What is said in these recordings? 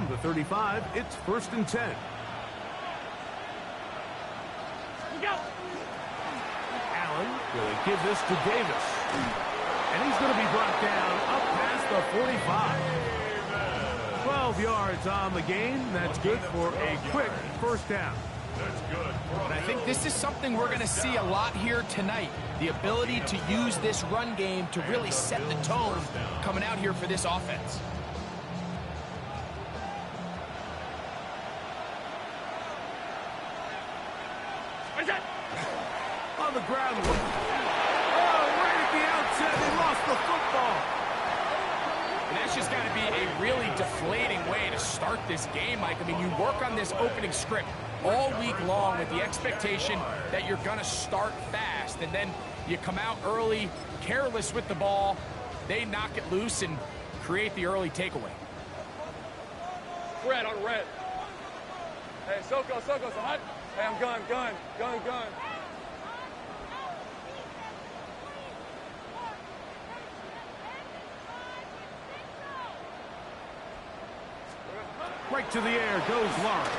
From the 35, it's 1st and 10. Allen will give this to Davis. And he's going to be brought down up past the 45. 12 yards on the game. That's good for a quick first down. And I think this is something we're going to see a lot here tonight. The ability to use this run game to really set the tone coming out here for this offense. On the ground. Oh, right at the outset, they lost the football. And that's just got to be a really deflating way to start this game, Mike. I mean, you work on this opening script all week long with the expectation that you're going to start fast, and then you come out early, careless with the ball, they knock it loose and create the early takeaway. Red on red. Hey, Soko, so hot. Hey, I'm gun. Right to the air goes Lawrence.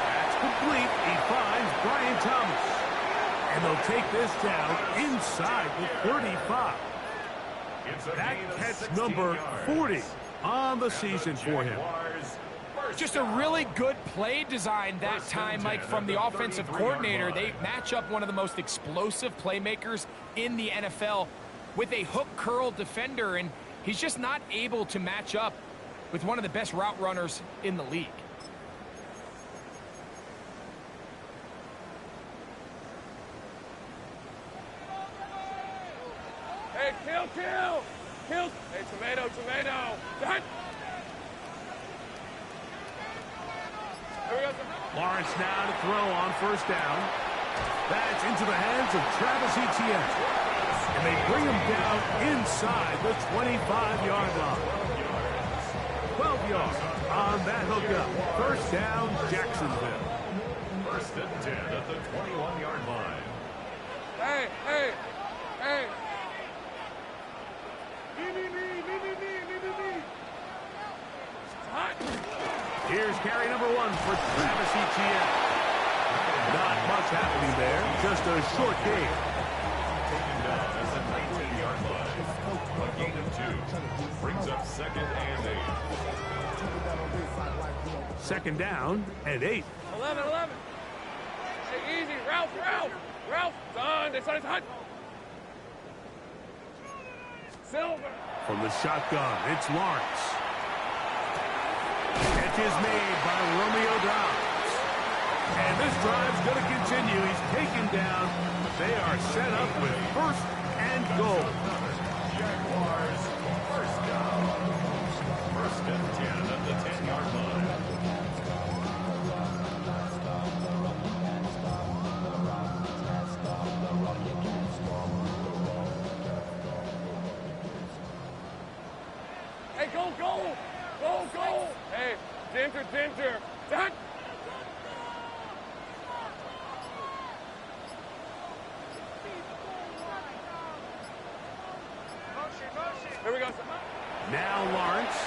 That's complete. He finds Brian Thomas. And they'll take this down inside the 35. That catch number 40 on the season for him. Just a really good play design that time, Mike, from the offensive coordinator. They match up one of the most explosive playmakers in the NFL with a hook curl defender, and he's just not able to match up with one of the best route runners in the league. Hey, kill. Hey, tomato. Done. Lawrence now to throw on first down. That's into the hands of Travis Etienne. And they bring him down inside the 25-yard line. 12 yards on that hookup. First down, Jacksonville. 1st and 10 at the 21-yard line. Hey. Hot. Here's carry number 1 for Travis Etienne. Not much happening there. Just a short game. Taken down at the 19-yard line. A gain of 2. Brings up 2nd and 8. 2nd down and 8. 11. Hey, easy. Ralph. Done. This one is hot. Silver. From the shotgun, it's Lawrence. Catch is made by Romeo Dobbs. And this drive's going to continue. He's taken down. They are set up with 1st and goal. Jaguars, first down. 1st and 10 at the 10-yard line. Hey, go. Hey, Ginger. Done. Here we go. Now Lawrence.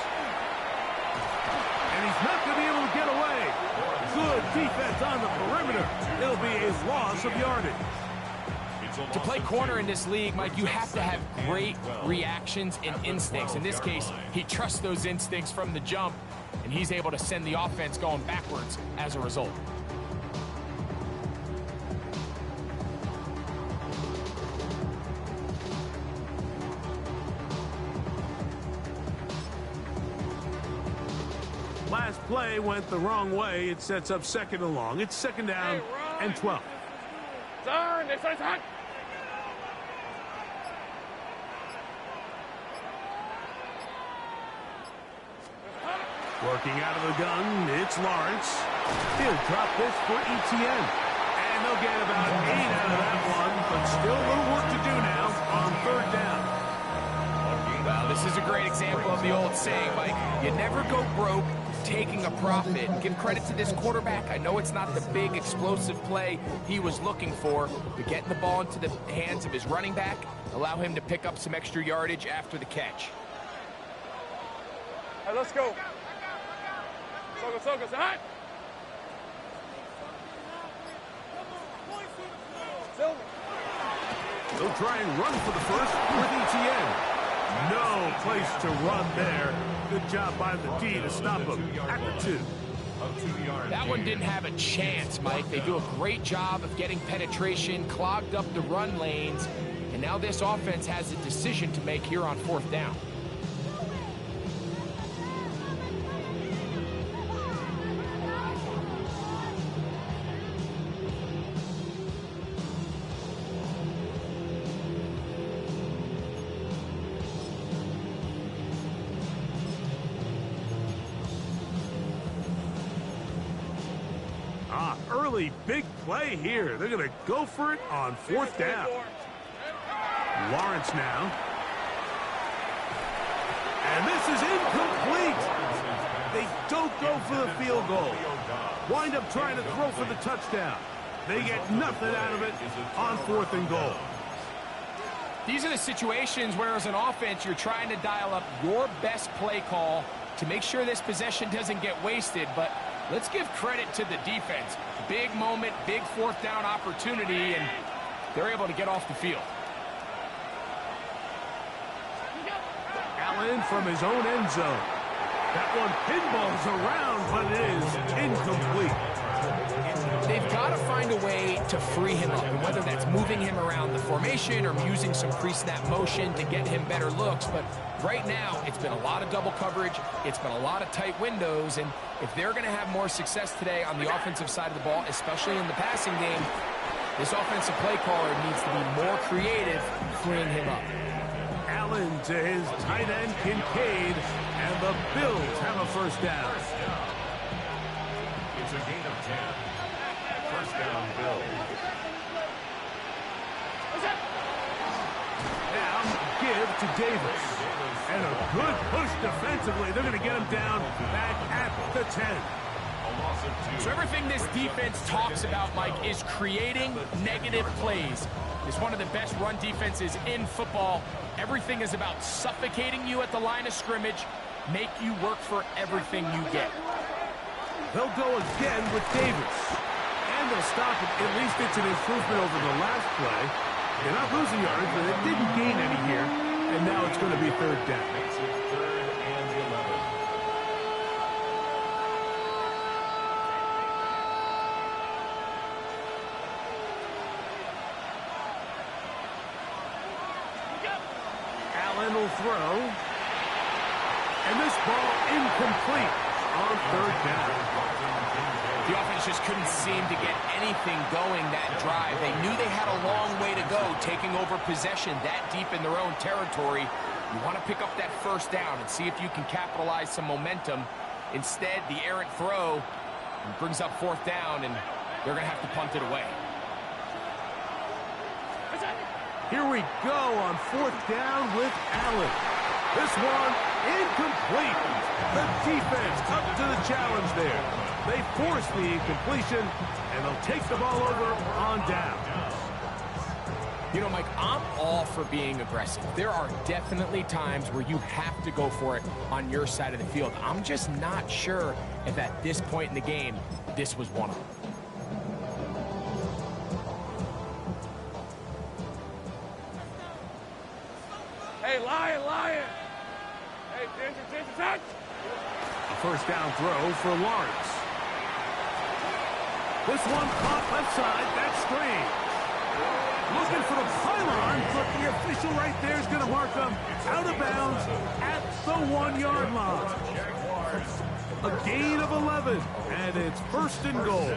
And he's not going to be able to get away. Good defense on the perimeter. It'll be a loss of yardage. To play corner in this league, Mike, you have to have great reactions and instincts. In this case, he trusts those instincts from the jump, and he's able to send the offense going backwards as a result. Last play went the wrong way. It sets up 2nd and long. It's 2nd down and 12. Turn. This one is hot. Working out of the gun, it's Lawrence. He'll drop this for Etienne. And they'll get about 8 out of that one, but still a little work to do now on 3rd down. Well, this is a great example of the old saying, Mike, you never go broke taking a profit. Give credit to this quarterback. I know it's not the big explosive play he was looking for, but getting the ball into the hands of his running back, allow him to pick up some extra yardage after the catch. Hey, let's go. Soko, say hot. Silver. They'll try and run for the first with ETN. No place to run there. Good job by the D to stop him at the 2. That one didn't have a chance, Mike. They do a great job of getting penetration, clogged up the run lanes, and now this offense has a decision to make here on 4th down. Early big play here. They're going to go for it on 4th down. Lawrence now. And this is incomplete. They don't go for the field goal. Wind up trying to throw for the touchdown. They get nothing out of it on 4th and goal. These are the situations where as an offense you're trying to dial up your best play call to make sure this possession doesn't get wasted, but let's give credit to the defense. Big moment, big 4th down opportunity, and they're able to get off the field. Allen from his own end zone. That one pinballs around, but it is incomplete. They've got to find a way to free him up, and whether that's moving him around the formation or using some pre-snap motion to get him better looks. But right now, it's been a lot of double coverage. It's been a lot of tight windows, and if they're going to have more success today on the offensive side of the ball, especially in the passing game, this offensive play caller needs to be more creative freeing him up. Allen to his tight end, Kincaid, and the Bills have a first down. It's a gain of 10. First down, Bills. Now give to Davis. And a good push defensively. They're going to get him down back at the 10. A loss of 2. So everything this defense talks about, Mike, is creating negative plays. It's one of the best run defenses in football. Everything is about suffocating you at the line of scrimmage, make you work for everything you get. They'll go again with Davis. And they'll stop it. At least it's an improvement over the last play. They're not losing yards, but they didn't gain any here. And now it's going to be 3rd down. Makes it 3rd and 11. Allen will throw. And this ball incomplete on 3rd down. The offense just couldn't seem to get anything going that drive. They knew they had a long way to go, taking over possession that deep in their own territory. You want to pick up that 1st down and see if you can capitalize some momentum. Instead, the errant throw brings up 4th down, and they're going to have to punt it away. Here we go on 4th down with Allen. This one incomplete. The defense up to the challenge there. They force the incompletion, and they'll take the ball over on down. You know, Mike, I'm all for being aggressive. There are definitely times where you have to go for it on your side of the field. I'm just not sure if at this point in the game, this was one of them. Hey, Lion. Hey, Ginger, touch. A 1st down throw for Lawrence. This one caught left side, that's strange. Looking for the pylon, but the official right there is going to mark him out of bounds at the 1-yard line. A gain of 11, and it's 1st and goal.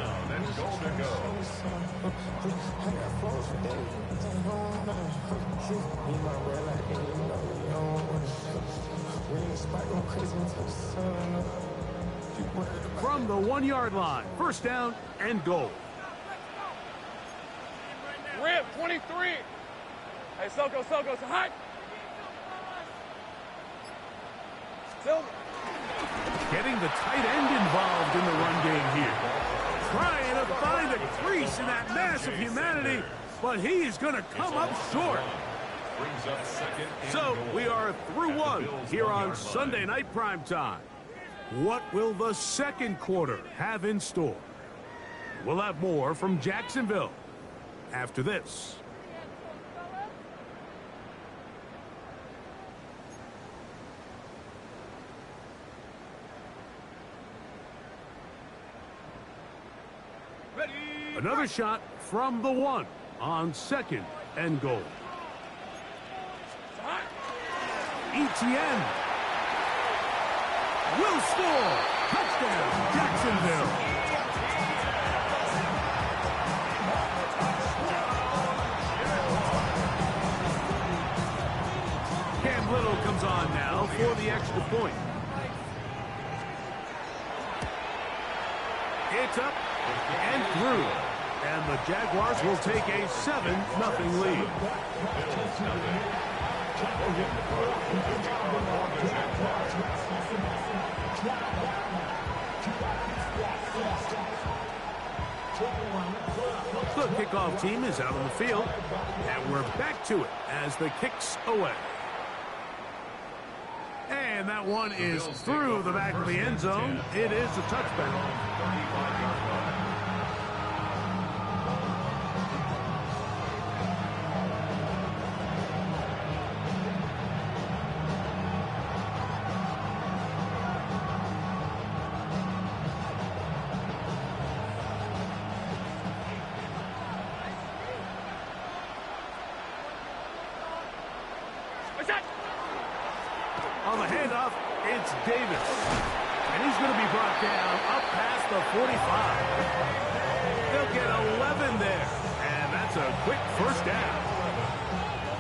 From the 1-yard line, 1st down and goal. Rip, 23. Hey, Soko, so hot. Silver. Getting the tight end involved in the run game here. Trying to find a crease in that mass of humanity, but he is going to come up short. Brings up 2nd and So goal. we are through one here on Sunday Night Primetime. What will the second quarter have in store? We'll have more from Jacksonville after this. Another shot from the 1 on 2nd and goal. Etienne will score. Touchdown, Jacksonville. Cam Little comes on now for the extra point. It's up and through. And the Jaguars will take a 7-0 lead. The kickoff team is out on the field, and we're back to it as the kick's away. And that one is through the back of the end zone. It is a touchback. On the handoff, it's Davis. And he's going to be brought down up past the 45. They'll get 11 there. And that's a quick first down.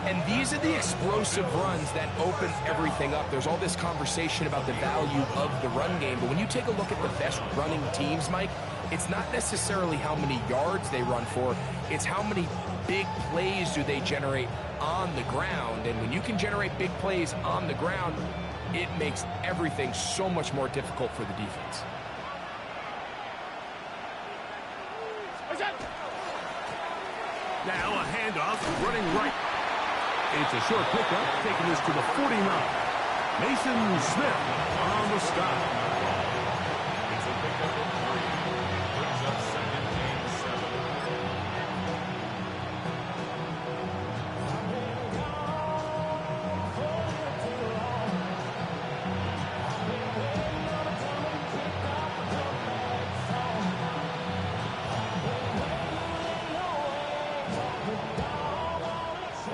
And these are the explosive runs that open everything up. There's all this conversation about the value of the run game. But when you take a look at the best running teams, Mike, it's not necessarily how many yards they run for. It's how many big plays do they generate on the ground. And when you can generate big plays on the ground, it makes everything so much more difficult for the defense. Now a handoff running right. It's a short pickup, taking this to the 49. Mason Smith on the stop. It's a pickup of 3. Brings up 2nd and 7.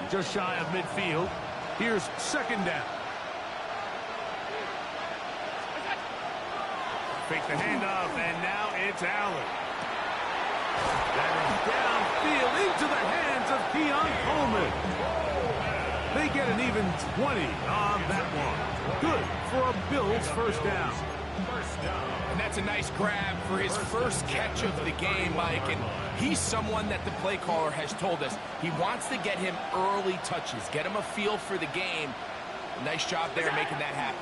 Just shy of midfield. Here's 2nd down. Fake the handoff, and now it's Allen. That is downfield into the hands of Keon Coleman. They get an even 20 on that one. Good for a Bills first down. And that's a nice grab for his first catch of the game, Mike. And he's someone that the play caller has told us he wants to get him early touches, get him a feel for the game. Nice job there making that happen.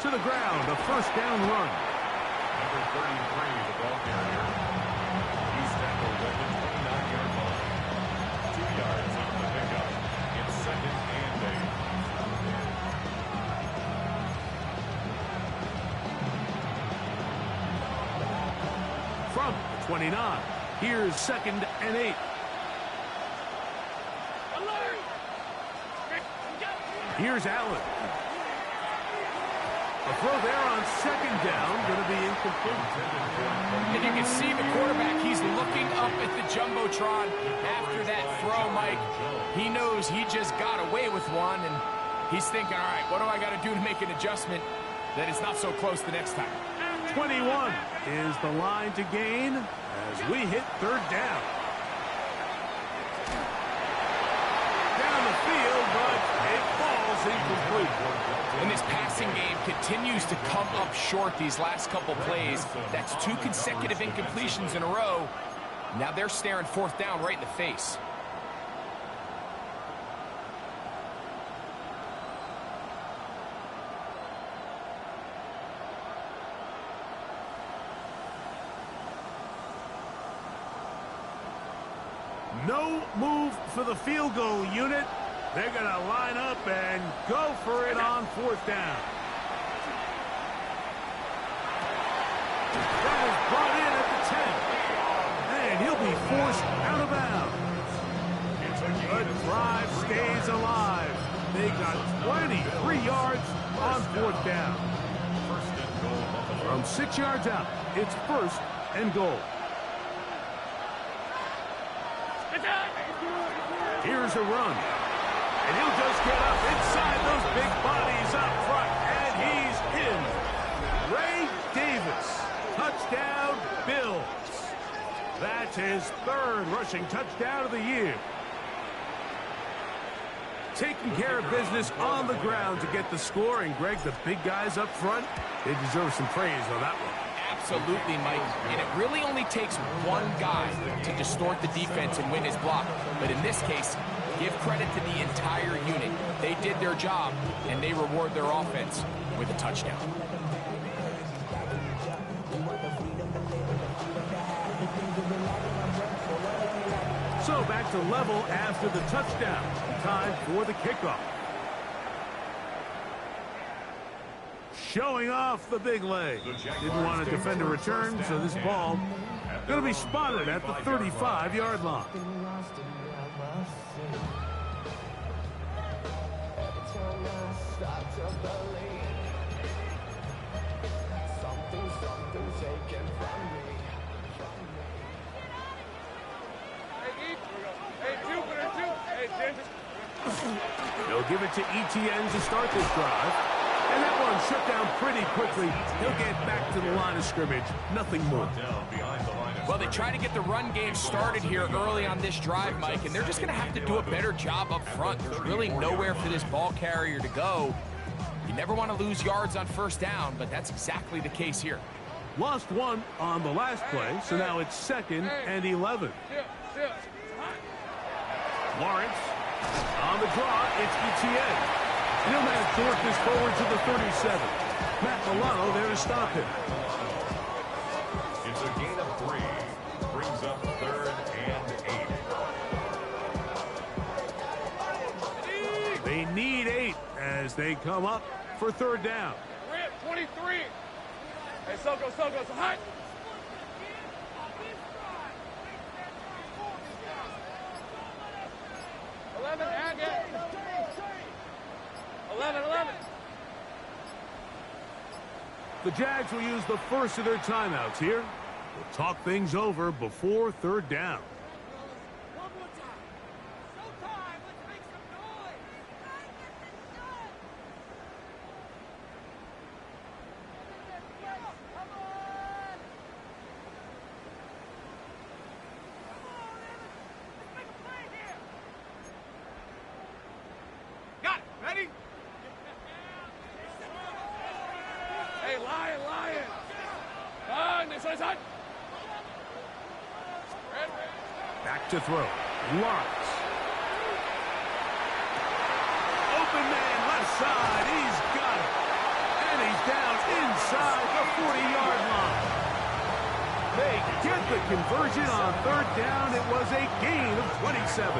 To the ground, a first down run. Number 33, the ball carrier. He's tackled at the 29-yard line. 2 yards on the pickup. It's 2nd and 8. From the 29, here's 2nd and 8. Here's Allen. A throw there on 2nd down, going to be incomplete. And you can see the quarterback, he's looking up at the Jumbotron after that throw, Mike. He knows he just got away with one, and he's thinking, all right, what do I got to do to make an adjustment that it's not so close the next time? 21 is the line to gain as we hit 3rd down. Down the field, but it falls incomplete. And this passing game continues to come up short these last couple plays. That's 2 consecutive incompletions in a row. Now they're staring 4th down right in the face. No move for the field goal unit. They're going to line up and go for it on 4th down. That is brought in at the 10. And he'll be forced out of bounds. The drive stays alive. They got 23 yards on 4th down. From 6 yards out, it's 1st and goal. Here's a run. And he'll just get up inside those big bodies up front. And he's in. Ray Davis. Touchdown, Bills. That's his 3rd rushing touchdown of the year. Taking care of business on the ground to get the score. And, Greg, the big guys up front, they deserve some praise on that one. Absolutely, Mike. And it really only takes one guy to distort the defense and win his block. But in this case, give credit to the entire unit. They did their job, and they reward their offense with a touchdown. So back to level after the touchdown. Time for the kickoff. Showing off the big leg. Didn't want to defend a return, so this ball going to be spotted at the 35-yard line. They'll give it to Etienne to start this drive. And that one shut down pretty quickly. He'll get back to the line of scrimmage. Nothing more. Well, they try to get the run game started here early on this drive, Mike, and they're just going to have to do a better job up front. There's really nowhere for this ball carrier to go. You never want to lose yards on 1st down, but that's exactly the case here. Lost 1 on the last play, so now it's 2nd and 11. Lawrence on the draw. It's Etienne. He'll manage to work this forward to the 37. Matt Milano there to stop him. It's a gain of 3. Brings up 3rd and 8. They need 8 as they come up for 3rd down. 23. Hey, Soko, so hot. 11, Agate. 11. The Jags will use the first of their timeouts here. We'll talk things over before 3rd down. One more time. Showtime. Let's make some noise. Come on. Let's make a play here. Got it. Ready? Hey, Lion. This one's hot. Back to throw. Lawrence. Open man left side. He's got it. And he's down inside the 40-yard line. They get the conversion on 3rd down. It was a gain of 27.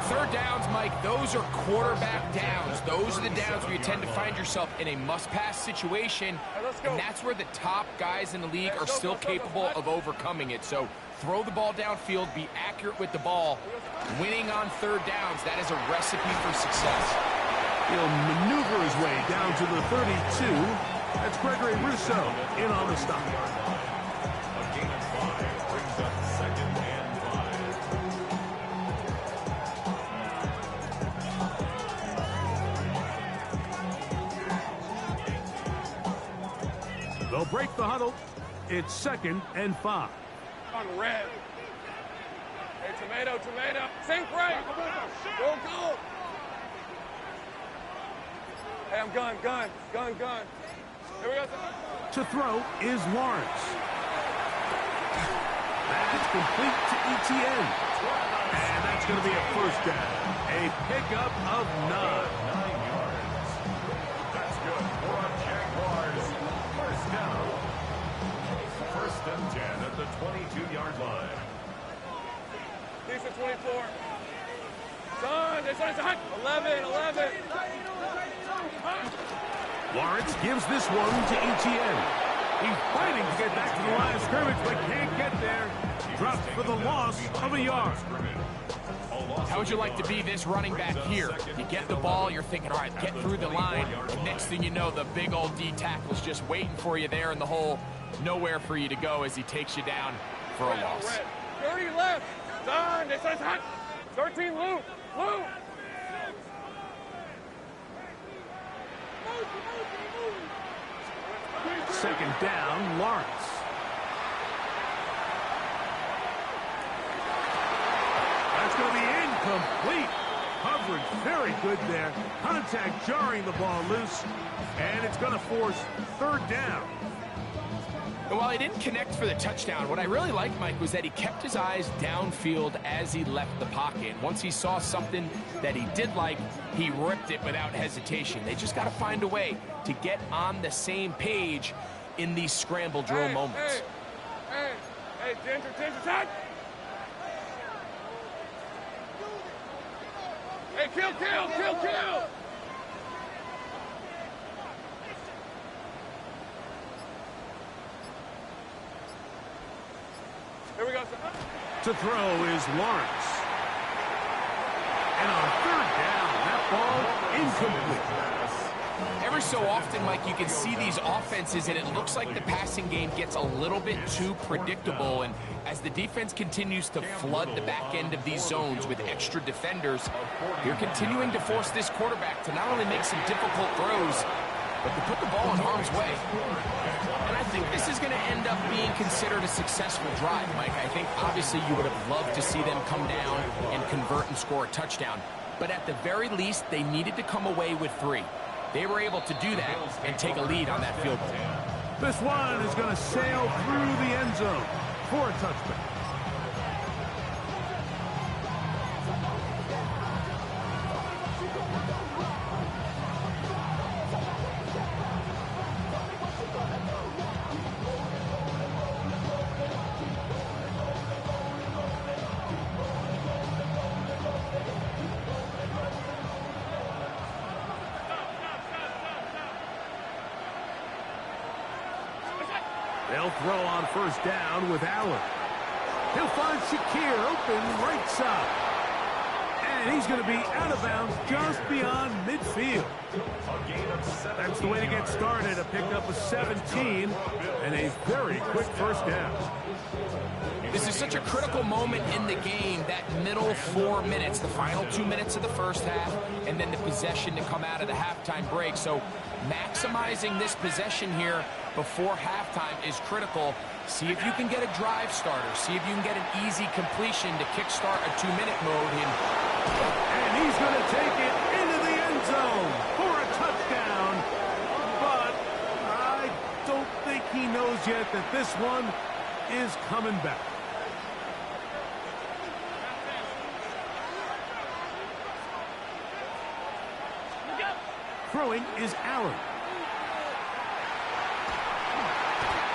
3rd downs, Mike, those are quarterback downs. Those are the downs where you tend to find yourself in a must-pass situation, and that's where the top guys in the league are still capable of overcoming it. So throw the ball downfield, be accurate with the ball. Winning on 3rd downs, that is a recipe for success. He'll maneuver his way down to the 32. That's Gregory Rousseau in on the stop. A gain of 5 brings up 2nd and 5. They'll break the huddle. It's 2nd and 5. On red. Hey, tomato. Sink right. Go. Hey, I'm gun. Here we go. To throw is Lawrence. That's complete to Etienne. And that's going to be a 1st down. A pickup of 9. 9 yards. That's good for our Jaguars. 1st down. 1st and 10 at the 22-yard line. Decent 24. Son, this one's hot. 11. Lawrence gives this one to Etienne. He's fighting to get back to the line of scrimmage, but can't get there. Dropped for the loss of a yard. How would you like to be this running back here? You get the ball, you're thinking, all right, get through the line. And next thing you know, the big old D tackle's just waiting for you there in the hole. Nowhere for you to go as he takes you down for a loss. 30 left. Done. This is hot. 13 loop. Loop. Second down, Lawrence. That's going to be incomplete. Coverage very good there. Contact jarring the ball loose. And it's going to force third down. And while he didn't connect for the touchdown, what I really liked, Mike, was that he kept his eyes downfield as he left the pocket. Once he saw something that he did like, he ripped it without hesitation. They just got to find a way to get on the same page in these scramble drill moments. Hey, Ginger, touch! Hey, kill! Here we go, son. To throw is Lawrence. And on third down, that ball incomplete. Every so often, Mike, you can see these offenses, and it looks like the passing game gets a little bit too predictable. And as the defense continues to flood the back end of these zones with extra defenders, you're continuing to force this quarterback to not only make some difficult throws, but to put the ball in harm's way. And I think this is going to end up being considered a successful drive, Mike. I think obviously you would have loved to see them come down and convert and score a touchdown. But at the very least, they needed to come away with 3. They were able to do that and take a lead on that field goal. This one is going to sail through the end zone for a touchdown. They'll throw on first down with Allen. He'll find Shakir open right side. And he's going to be out of bounds just beyond midfield. That's the way to get started. A pickup of 17 and a very quick first down. This is such a critical moment in the game, that middle 4 minutes, the final 2 minutes of the first half, and then the possession to come out of the halftime break. So maximizing this possession here before halftime is critical. See if you can get a drive starter. See if you can get an easy completion to kickstart a 2-minute mode. And he's going to take it into the end zone for a touchdown. But I don't think he knows yet that this one is coming back. Throwing is Allen.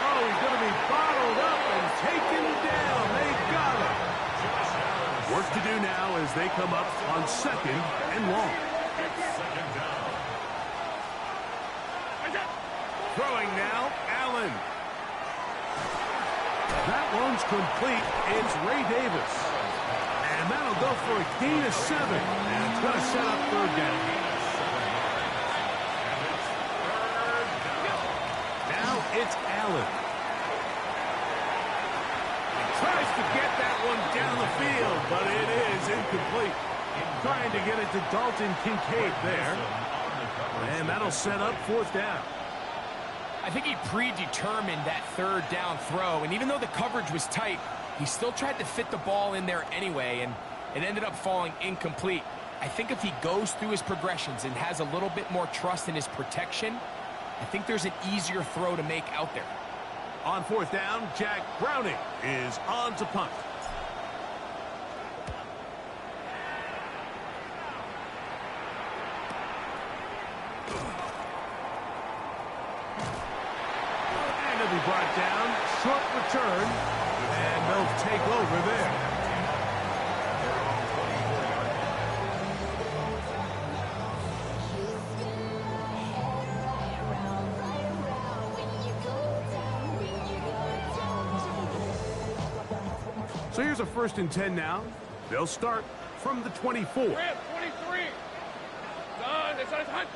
Oh, he's going to be bottled up and taken down. They got him. Work to do now as they come up on second and long. Throwing now, Allen. That one's complete. It's Ray Davis. And that'll go for a gain of 7. And it's going to set up third down. It's Allen. He tries to get that one down the field, but it is incomplete. Trying to get it to Dalton Kincaid there. And that'll set up fourth down. I think he predetermined that third down throw, and even though the coverage was tight, he still tried to fit the ball in there anyway, and it ended up falling incomplete. I think if he goes through his progressions and has a little bit more trust in his protection, I think there's an easier throw to make out there. On fourth down, Jack Browning is on to punt. And he'll be brought down. Short return. And they'll take over there. So here's a 1st and 10 now. They'll start from the 24. Grab 23. Done. It's on his hunt.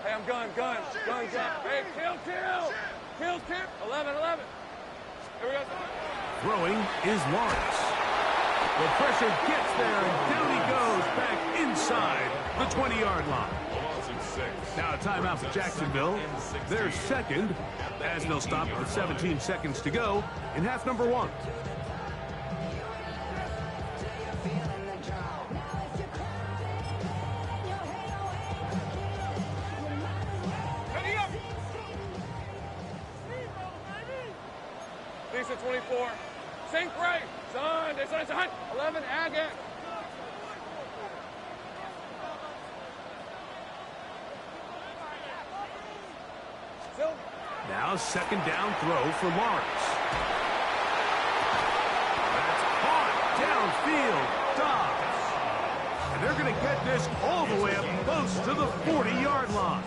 Hey, I'm gun. Hey, kill. 11. Here we go. Throwing is Lawrence. The pressure gets there, and down he goes back inside the 20-yard line. Loss of 6. Now a timeout for Jacksonville. They're second, as they'll stop with 17 seconds to go in half number 1. Ready up. Lisa 24. Sink right. Son, it's on his hunt. 11, Agate. Silver. Now 2nd down throw for Lawrence. That's caught downfield. Dobbs. And they're going to get this all the way up close to the 40-yard line.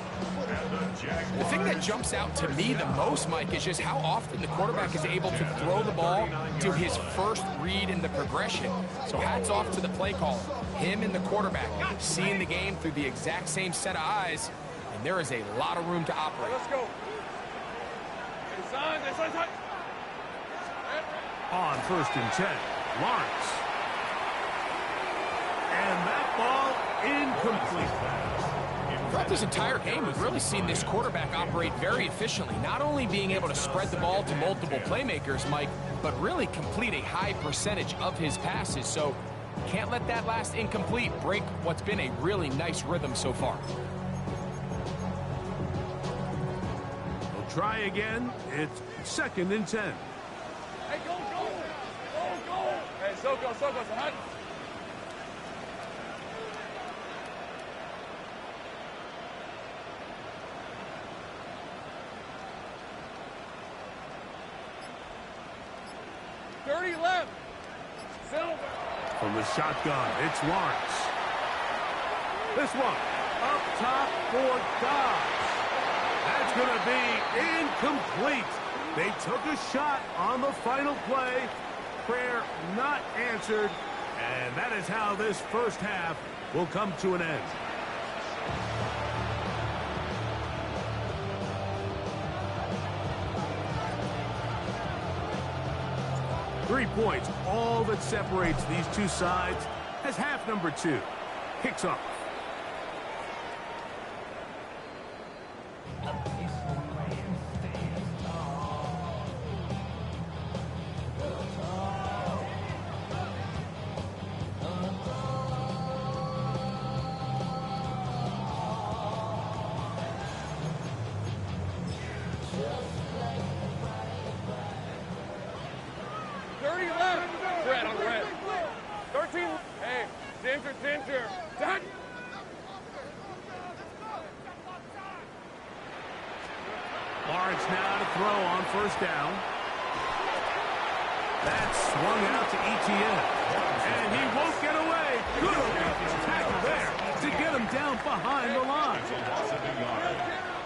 The thing that jumps out to me the most, Mike, is just how often the quarterback is able to throw the ball to his first read in the progression. So hats off to the play caller. Him and the quarterback seeing the game through the exact same set of eyes, and there is a lot of room to operate. Let's go. Son, it's on his hunt. On 1st and 10, Lawrence. And that ball incomplete. Throughout this entire game, we've really seen this quarterback operate very efficiently, not only being able to spread the ball to multiple playmakers, Mike, but really complete a high percentage of his passes. So can't let that last incomplete break what's been a really nice rhythm so far. We'll try again. It's 2nd and 10. Hey, go. Hey, Soko, it's a hunt. Left. Silver. From the shotgun, it's Lawrence. This one, up top for Dobbs. That's going to be incomplete. They took a shot on the final play. Prayer not answered. And that is how this first half will come to an end. Three points, all that separates these two sides, as half number 2 kicks off. Ginger. Done. Lawrence now to throw on 1st down. That's swung out to Etienne. And he won't get away. Good tackle there to get him down behind the line.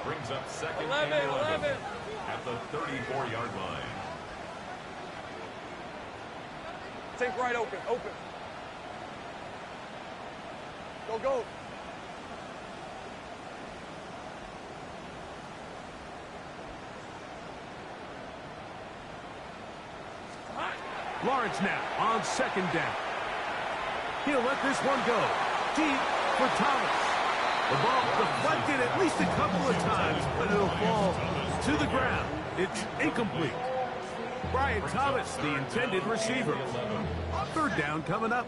Brings up 2nd 11. and 11 at the 34-yard line. Take right open. Go. Lawrence now on 2nd down. He'll let this one go. Deep for Thomas. The ball deflected at least a couple of times, but it'll fall to the ground. It's incomplete. Brian Thomas, the intended receiver. 3rd down coming up.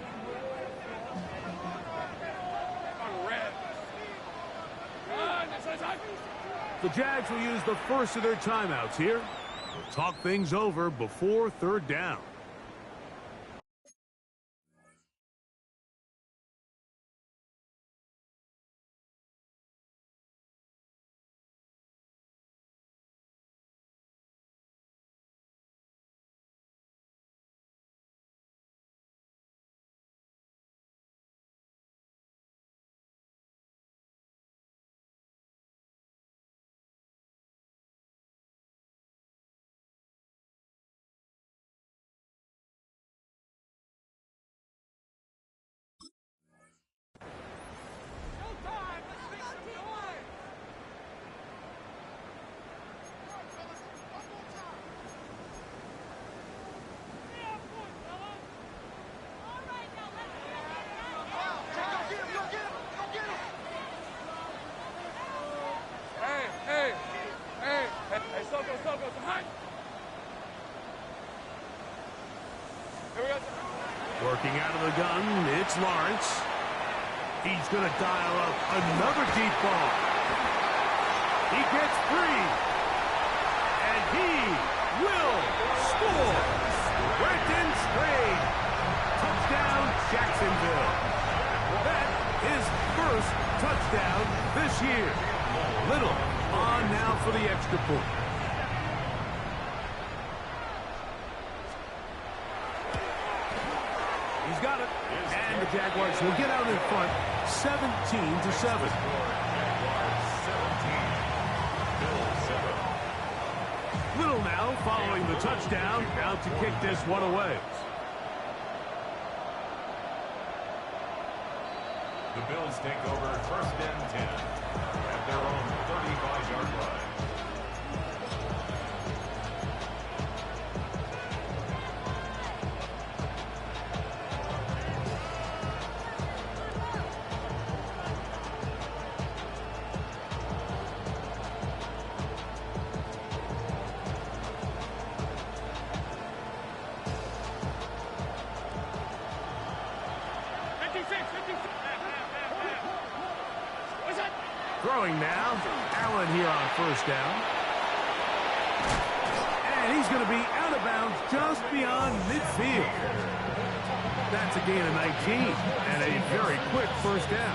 The Jags will use the first of their timeouts here. We'll talk things over before 3rd down. Here we go. Working out of the gun, it's Lawrence. He's going to dial up another deep ball. He gets free. And he will score. Brenton Strange. Touchdown, Jacksonville. That is first touchdown this year. Little on now for the extra point. He's got it. And the Jaguars will get out in front 17-7. Little now following the touchdown, out to kick this one away. The Bills take over first and 10 at their own 35-yard line. Throwing now, Allen here on first down. And he's going to be out of bounds just beyond midfield. That's a gain of 19 and a very quick first down.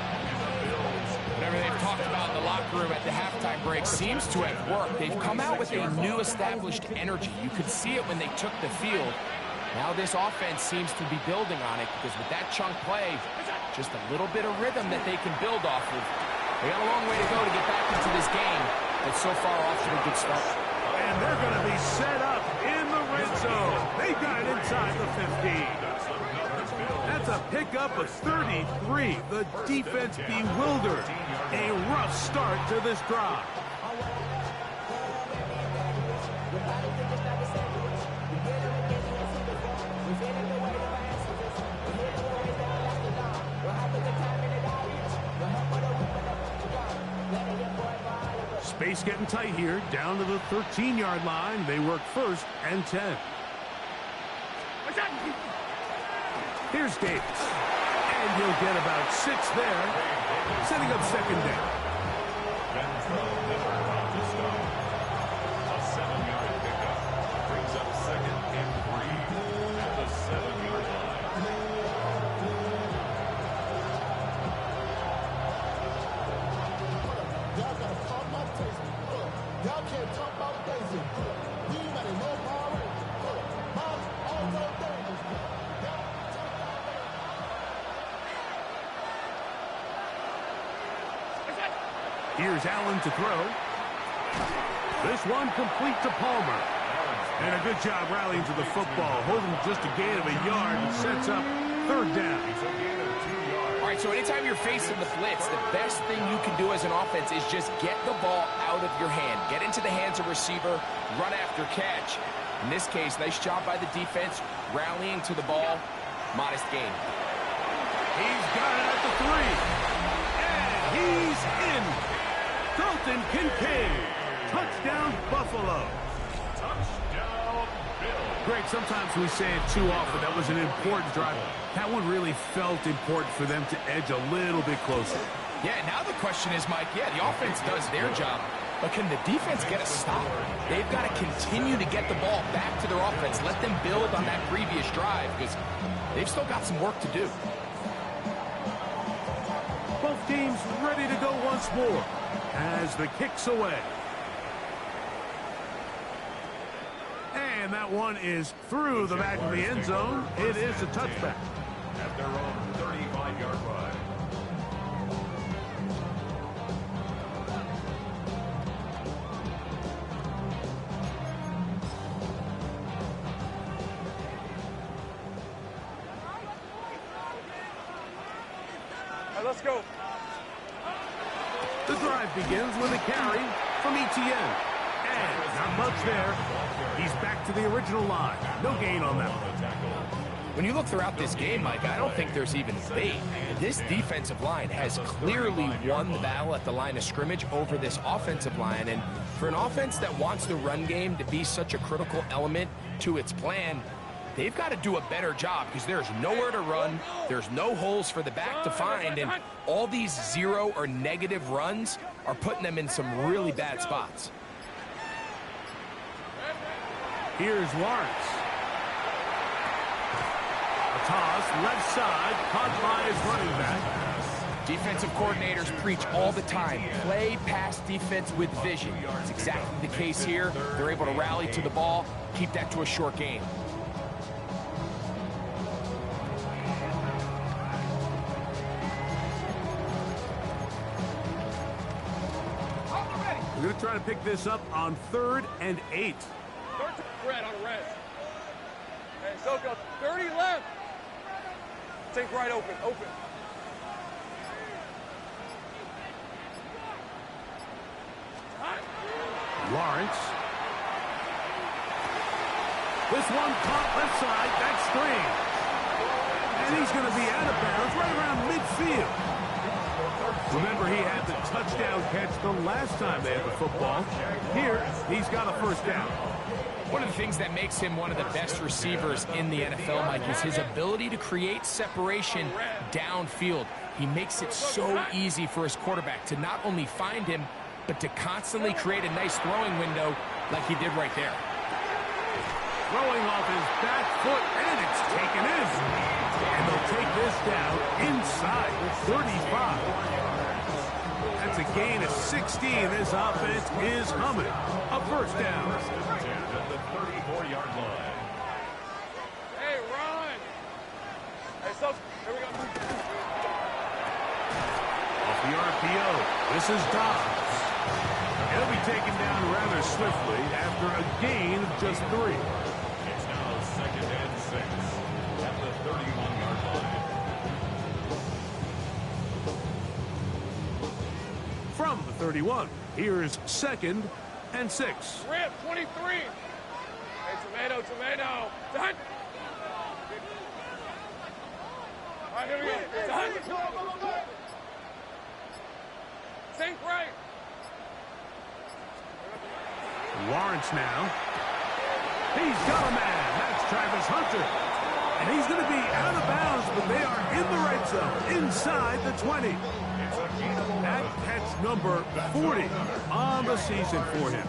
Whatever they've talked about in the locker room at the halftime break seems to have worked. They've come out with a new established energy. You could see it when they took the field. Now this offense seems to be building on it because with that chunk play, just a little bit of rhythm that they can build off of. They got a long way to go to get back into this game, but so far off to a good start. And they're going to be set up in the red zone. They got it inside the 15. That's a pickup of 33. The defense bewildered. A rough start to this drive. Space getting tight here, down to the 13-yard line. They work first and 10. Here's Davis. And he'll get about 6 there, setting up second down. A 7-yard pickup brings up second and 3 at the 7-yard line. Y'all can't talk about Daisy. You better know power. Mom, all those things. Here's Allen to throw. This one complete to Palmer. And a good job rallying to the football, holding just a gain of a yard and sets up third down. All right, so anytime you're facing the blitz, the best thing you can do as an offense is just get the ball out of your hand. Get into the hands of receiver, run after catch. In this case, nice job by the defense, rallying to the ball. Modest gain. He's got it at the 3. And he's in. Dalton Kincaid. Touchdown, Buffalo. Touchdown, Bills. Greg, sometimes we say it too often. That was an important drive. That one really felt important for them to edge a little bit closer. Yeah, now the question is, Mike, yeah, the offense does their job, but can the defense get a stop? They've got to continue to get the ball back to their offense. Let them build on that previous drive because they've still got some work to do. Both teams ready to go once more as the kick's away. And that one is through the back of the end zone. It is a touchback. At their own 35-yard line. All right, let's go. The drive begins with a carry from Etienne. And not much there. He's back to the original line. No gain on that one. When you look throughout this game, Mike, I don't think there's even debate. This defensive line has clearly won the battle at the line of scrimmage over this offensive line. And for an offense that wants the run game to be such a critical element to its plan, they've got to do a better job because there's nowhere to run, there's no holes for the back to find, and all these 0 or negative runs are putting them in some really bad spots. Here's Lawrence. A toss, left side, caught by his running back. Defensive coordinators preach all the time, play pass defense with vision. It's exactly the case here. They're able to rally to the ball, keep that to a short game. We're going to try to pick this up on 3rd and 8. Red on a red. Hey, so go 30 left. Take right open. Lawrence. This one caught left side. That's screen. And he's going to be out of bounds right around midfield. Remember, he had the touchdown catch the last time they had the football. Here, he's got a first down. One of the things that makes him one of the best receivers in the NFL, Mike, is his ability to create separation downfield. He makes it so easy for his quarterback to not only find him, but to constantly create a nice throwing window like he did right there. Throwing off his back foot, and it's taken in. And they'll take this down inside the 35. That's a gain of 16. This offense is humming. A first down. At the 34-yard line. Hey, run. Hey, so here we go. Off the RPO, this is Dobbs. He'll be taken down rather swiftly after a gain of just 3. It's now 2nd and 6 at the 31-yard line. From the 31, here's 2nd and 6. Rip, 23. Hey, tomato. Done. All right, here we go. Done. Sink right. Lawrence now. He's got a man. That's Travis Hunter. And he's going to be out of bounds, but they are in the red zone, inside the 20. That catch number 40 on the season for him.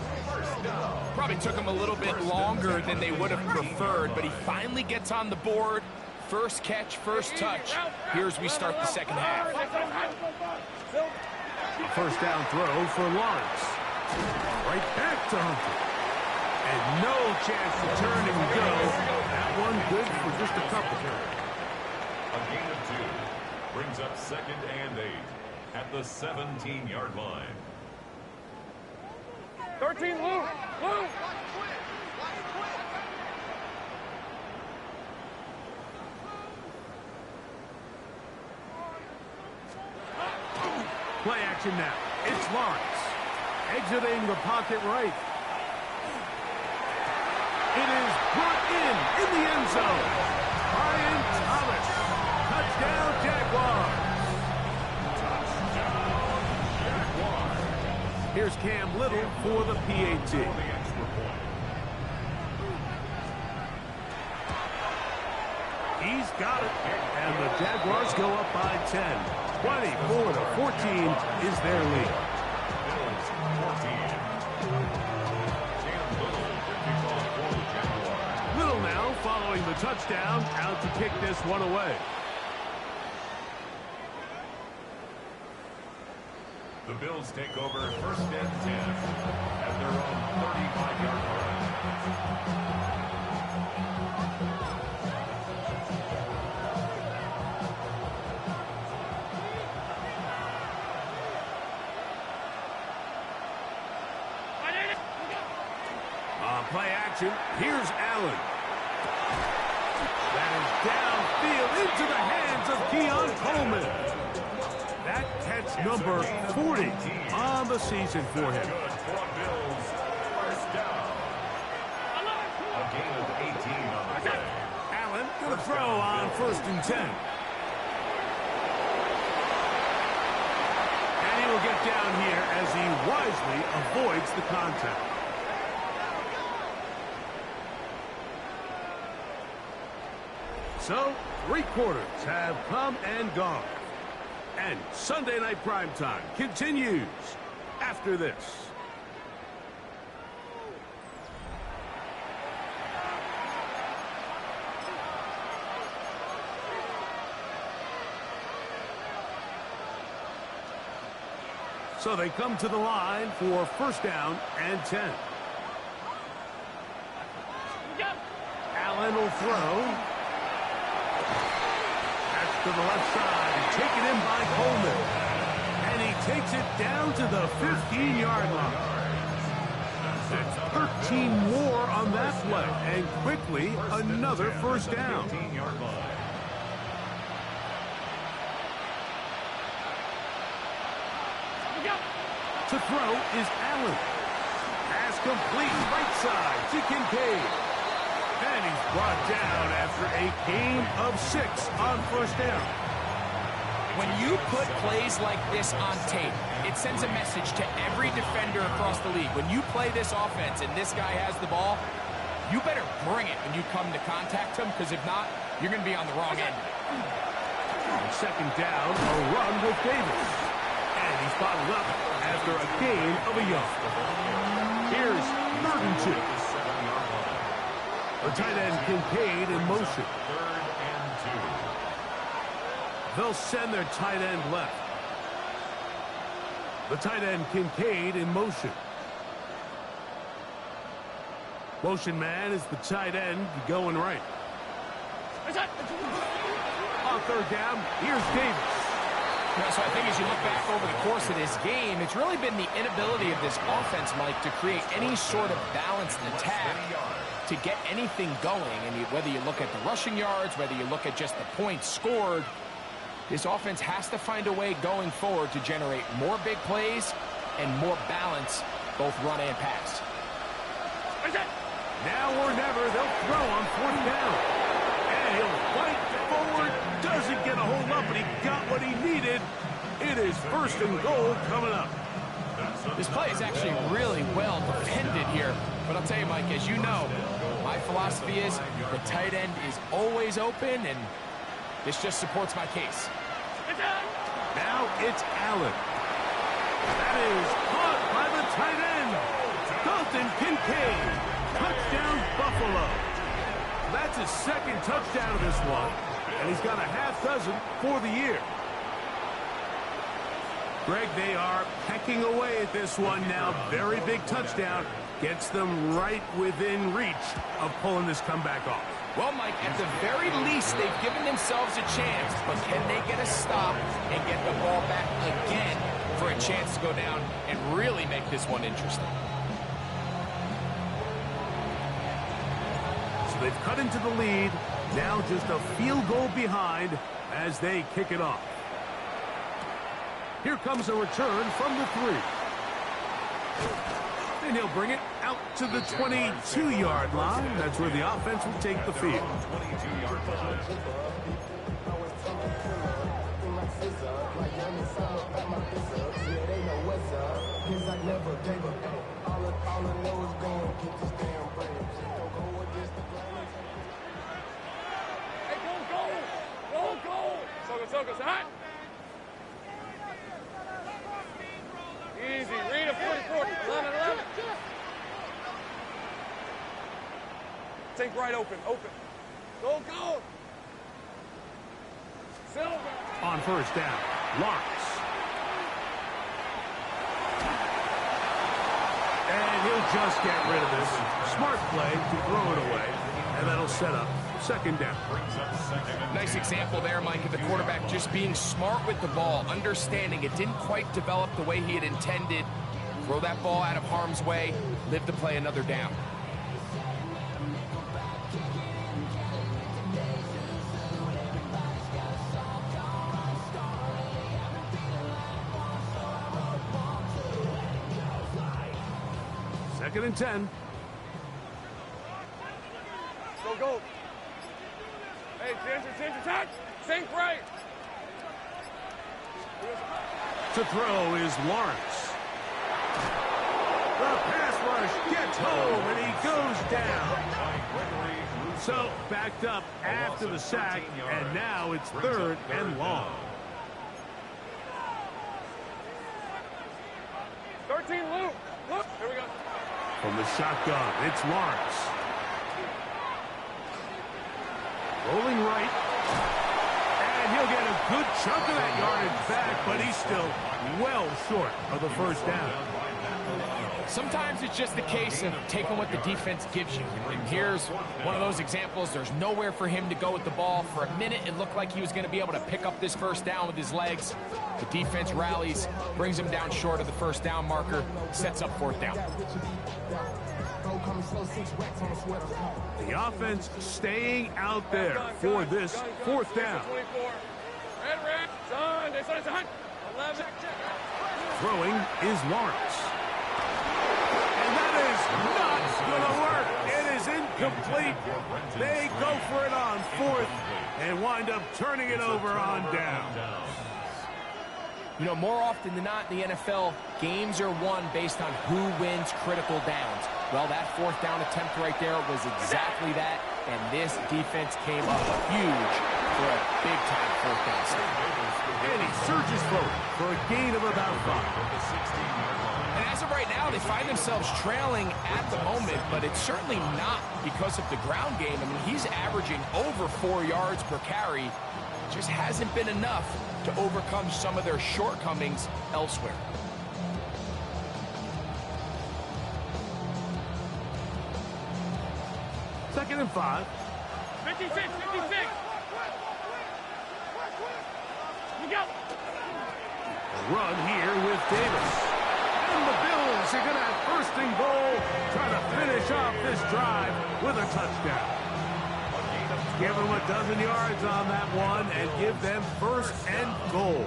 Probably took him a little bit longer than they would have preferred, but he finally gets on the board. First catch, first touch. Here's we start the second half. A first down throw for Lawrence. Right back to Hunter. And no chance to turn and go. That one good for just a couple. A gain of 2 brings up 2nd and 8 at the 17-yard line. 13, Lou. Play action now. It's Lawrence. Exiting the pocket right. It is brought in the end zone. Brian Thomas. Touchdown, Jaguars. Here's Cam Little for the PAT. He's got it. And the Jaguars go up by 10. 24-14 is their lead. Little now following the touchdown, out to kick this one away. The Bills take over 1st and 10 at their own 35-yard line. Play action. Here's Allen. That is downfield into the hands of Keon Coleman. That catch number 40 on the season for him. First down. A gain of 18 on the play. Allen going to throw on 1st and 10. And he will get down here as he wisely avoids the contact. So, 3 quarters have come and gone. And Sunday Night Primetime continues after this. So they come to the line for first down and 10. Allen will throw. That's to the left side. Taken in by Coleman. And he takes it down to the 15-yard line. That's 13 more on that play. And quickly, another first down. To throw is Allen. Pass complete right side to Kincaid. And he's brought down after a gain of 6 on first down. When you put plays like this on tape, it sends a message to every defender across the league. When you play this offense and this guy has the ball, you better bring it when you come to contact him, because if not, you're going to be on the wrong end. Second down, a run with Davis. And he's bottled up after a gain of a yard. Here's 3rd and 2. The tight end Kincaid in motion. They'll send their tight end left. The tight end Kincaid in motion. Motion man is the tight end going right. On 3rd down, here's Davis. So I think as you look back over the course of this game, it's really been the inability of this offense, Mike, to create any sort of balanced attack to get anything going. And whether you look at the rushing yards, whether you look at just the points scored, this offense has to find a way going forward to generate more big plays and more balance, both run and pass. Now or never, they'll throw on 4th down. And he'll fight forward. Doesn't get a hold up, but he got what he needed. It is 1st and goal coming up. This play is actually really well defended here. But I'll tell you, Mike, as you know, my philosophy is the tight end is always open, and this just supports my case. Now it's Allen. That is caught by the tight end. Dalton Kincaid. Touchdown, Buffalo. That's his 2nd touchdown of this one. And he's got a half dozen for the year. Greg, they are pecking away at this one now. Very big touchdown. Gets them right within reach of pulling this comeback off. Well, Mike, at the very least, they've given themselves a chance. But can they get a stop and get the ball back again for a chance to go down and really make this one interesting? So they've cut into the lead. Now just a field goal behind as they kick it off. Here comes a return from the 3. And he'll bring it out to the 22-yard line. That's where the offense will take the field. 22-yard line. Focus, hot. Easy, read a 40-40, 11-11. Think right open. Go. Silver. On first down, Lawrence. And he'll just get rid of this. Smart play to throw it away. And that'll set up 2nd down. Nice example there, Mike, of the quarterback just being smart with the ball, understanding it didn't quite develop the way he had intended. Throw that ball out of harm's way, live to play another down. Second and 10. Go. Hey, attention, touch. Think right. To throw is Lawrence. The pass rush gets home, and he goes down. So, backed up after the sack, and now it's third and long. 13, Luke. Look. Here we go. From the shotgun, it's Lawrence. Rolling right. And he'll get a good chunk of that yardage back, but he's still well short of the first down. Sometimes it's just the case of taking what the defense gives you. And here's one of those examples. There's nowhere for him to go with the ball. For a minute, it looked like he was going to be able to pick up this first down with his legs. The defense rallies, brings him down short of the first down marker, sets up fourth down. The offense staying out there for this fourth down. Red, son, 11. Throwing is Lawrence. And that is not going to work. It is incomplete. They go for it on fourth and wind up turning it over on down. You know, more often than not in the NFL, games are won based on who wins critical downs. Well, that fourth down attempt right there was exactly that, and this defense came up huge for a big-time fourth down stop. And he surges forward for a gain of about 5. And as of right now, they find themselves trailing at the moment, but it's certainly not because of the ground game. I mean, he's averaging over 4 yards per carry. Just hasn't been enough to overcome some of their shortcomings elsewhere. Second and 5. 56, 56. You go. A run here with Davis. And the Bills are going to have first and goal, trying to finish off this drive with a touchdown. Give them a dozen yards on that one and give them first and goal.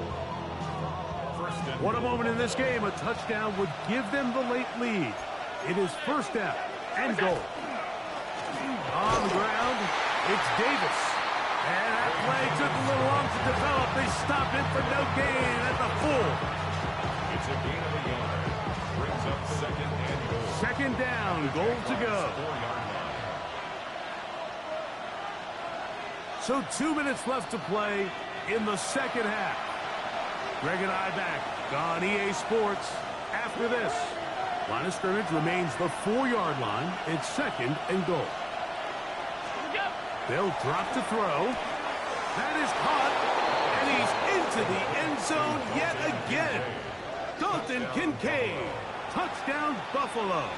What a moment in this game. A touchdown would give them the late lead. It is first down and goal. On the ground, it's Davis. And that play took a little long to develop. They stopped it for no gain at the full. It's a gain of a yard. Brings up second and goal. Second down, goal to go. So 2 minutes left to play in the second half. Greg and I back on EA Sports after this. Line of scrimmage remains the 4-yard line. It's second and goal. They'll drop to throw. That is caught. And he's into the end zone yet again. Dalton Kincaid. Touchdown, Buffalo.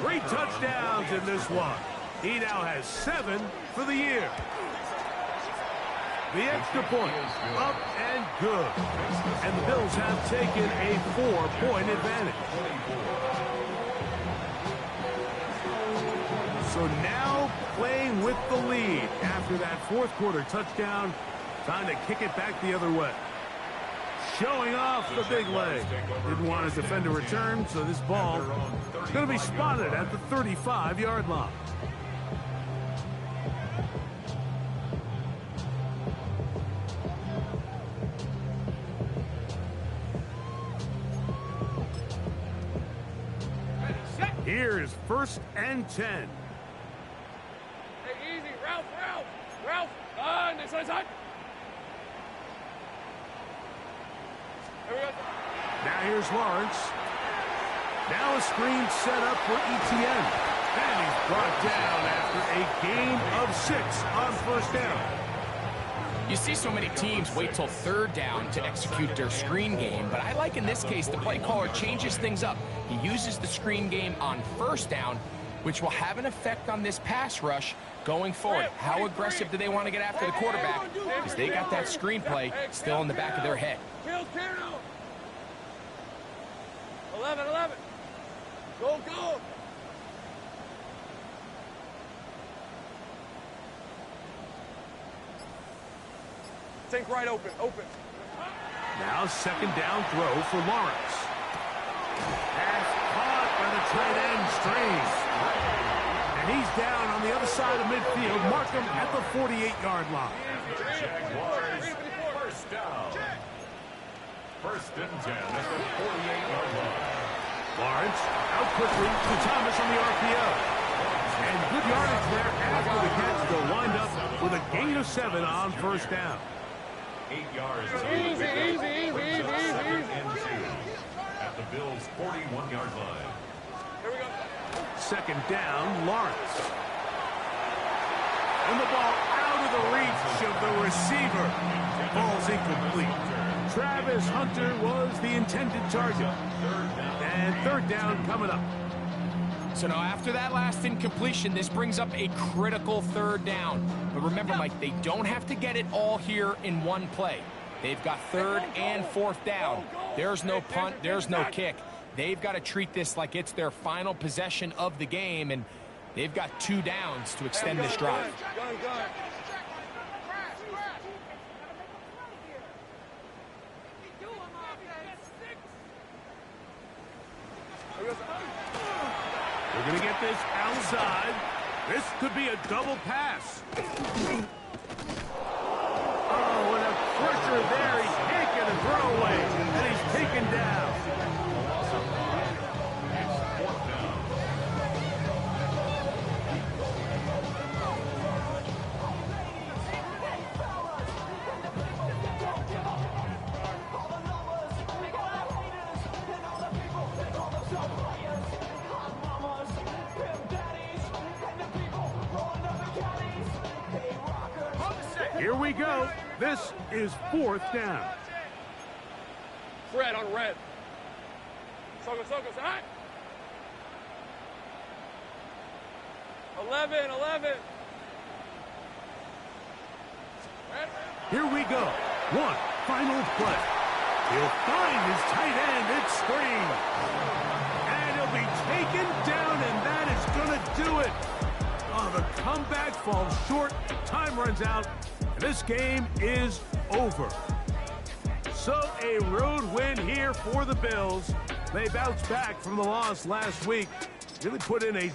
3 touchdowns in this one. He now has 7 for the year. The extra point, up and good. And the Bills have taken a 4-point advantage. So now playing with the lead after that fourth quarter touchdown. Time to kick it back the other way. Showing off the big leg. Didn't want his defender return, so this ball is going to be spotted at the 35-yard line. Here's first and 10. Hey, easy. Ralph. On this side. Here we go. Now here's Lawrence. Now a screen set up for ETN. And he's brought down after a gain of 6 on first down. You see so many teams wait till third down to execute their screen game, but I like in this case the play caller changes things up. He uses the screen game on first down, which will have an effect on this pass rush going forward. How aggressive do they want to get after the quarterback? Because they got that screen play still in the back of their head. 11. Go. Think right open. Now second down throw for Lawrence. Pass caught by the tight end Strange. And he's down on the other side of midfield. Mark him at the 48-yard line. Jaguars, first down. First and 10 at the 48-yard line. Lawrence out quickly to Thomas on the RPO. And good yardage there after of 7 on first down. 8 yards. Easy. Second and 2 at the Bills' 41-yard line. Here we go. Second down, Lawrence. And the ball out of the reach of the receiver. Ball's incomplete. Travis Hunter was the intended target. And third down coming up. So now after that last incompletion, this brings up a critical third down. But remember, Mike, they don't have to get it all here in one play. They've got third and fourth down. There's no punt, there's no kick. They've got to treat this like it's their final possession of the game, and they've got 2 downs to extend this drive. Gun. We're going to get this outside. This could be a double pass. Oh, and a pressure there. He's taking a throwaway, and he's taken down. Here we go. This is fourth down. Fred on red. Soko, high. 11. Red. Here we go. One final play. He'll find his tight end at screen. And he'll be taken down, and that is going to do it. Oh, the comeback falls short. Time runs out. This game is over. So a road win here for the Bills. They bounced back from the loss last week. Really put in a